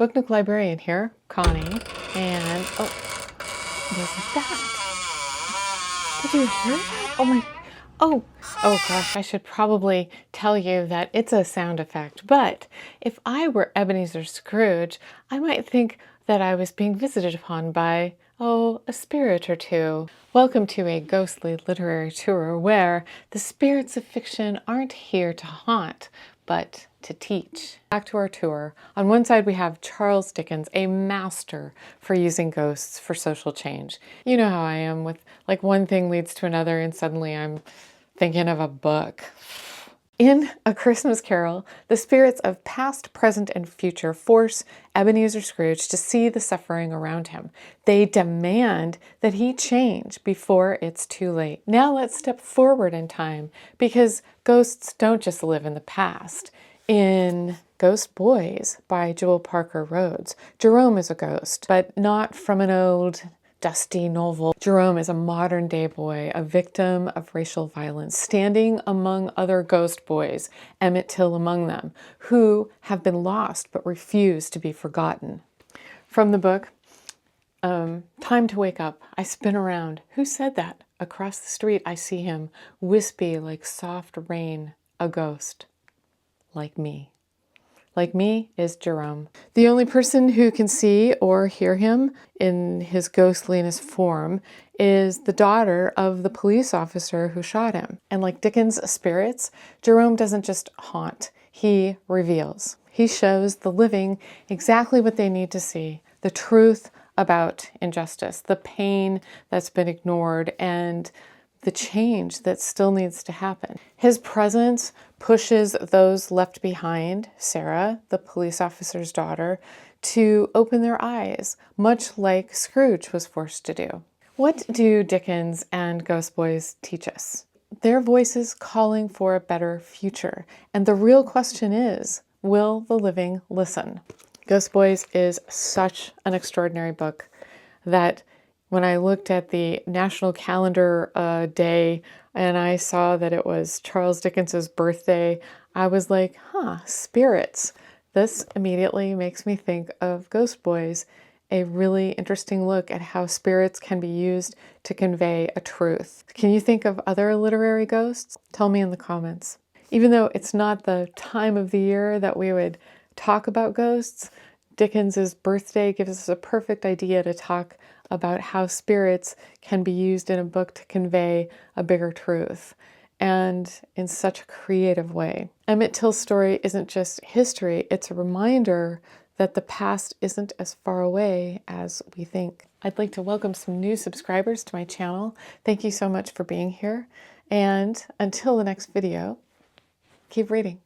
Book Nook librarian here, Connie, and oh, wasn't that? Did you hear that? Oh my, oh gosh, I should probably tell you that it's a sound effect, but if I were Ebenezer Scrooge, I might think that I was being visited upon by, oh, a spirit or two. Welcome to a ghostly literary tour where the spirits of fiction aren't here to haunt, but to teach. Back to our tour. On one side we have Charles Dickens, a master for using ghosts for social change. You know how I am with like one thing leads to another and suddenly I'm thinking of a book. In A Christmas Carol, the spirits of past, present, and future force Ebenezer Scrooge to see the suffering around him. They demand that he change before it's too late. Now let's step forward in time, because ghosts don't just live in the past. In Ghost Boys by Joel Parker Rhodes, Jerome is a ghost, but not from an old dusty novel. Jerome is a modern day boy, a victim of racial violence, standing among other ghost boys, Emmett Till among them, who have been lost but refuse to be forgotten. From the book, Time to Wake Up, I spin around. Who said that? Across the street I see him, wispy like soft rain, a ghost. Like me. Like me is Jerome. The only person who can see or hear him in his ghostliness form is the daughter of the police officer who shot him. And like Dickens' spirits, Jerome doesn't just haunt, he reveals. He shows the living exactly what they need to see, the truth about injustice, the pain that's been ignored, and the change that still needs to happen. His presence pushes those left behind, Sarah, the police officer's daughter, to open their eyes, much like Scrooge was forced to do. What do Dickens and Ghost Boys teach us? Their voices calling for a better future. And the real question is, will the living listen? Ghost Boys is such an extraordinary book that when I looked at the national calendar day and I saw that it was Charles Dickens's birthday, I was like, spirits. This immediately makes me think of Ghost Boys, a really interesting look at how spirits can be used to convey a truth. Can you think of other literary ghosts? Tell me in the comments. Even though it's not the time of the year that we would talk about ghosts, Dickens's birthday gives us a perfect idea to talk about how spirits can be used in a book to convey a bigger truth, and in such a creative way. Emmett Till's story isn't just history, it's a reminder that the past isn't as far away as we think. I'd like to welcome some new subscribers to my channel. Thank you so much for being here, and until the next video, keep reading.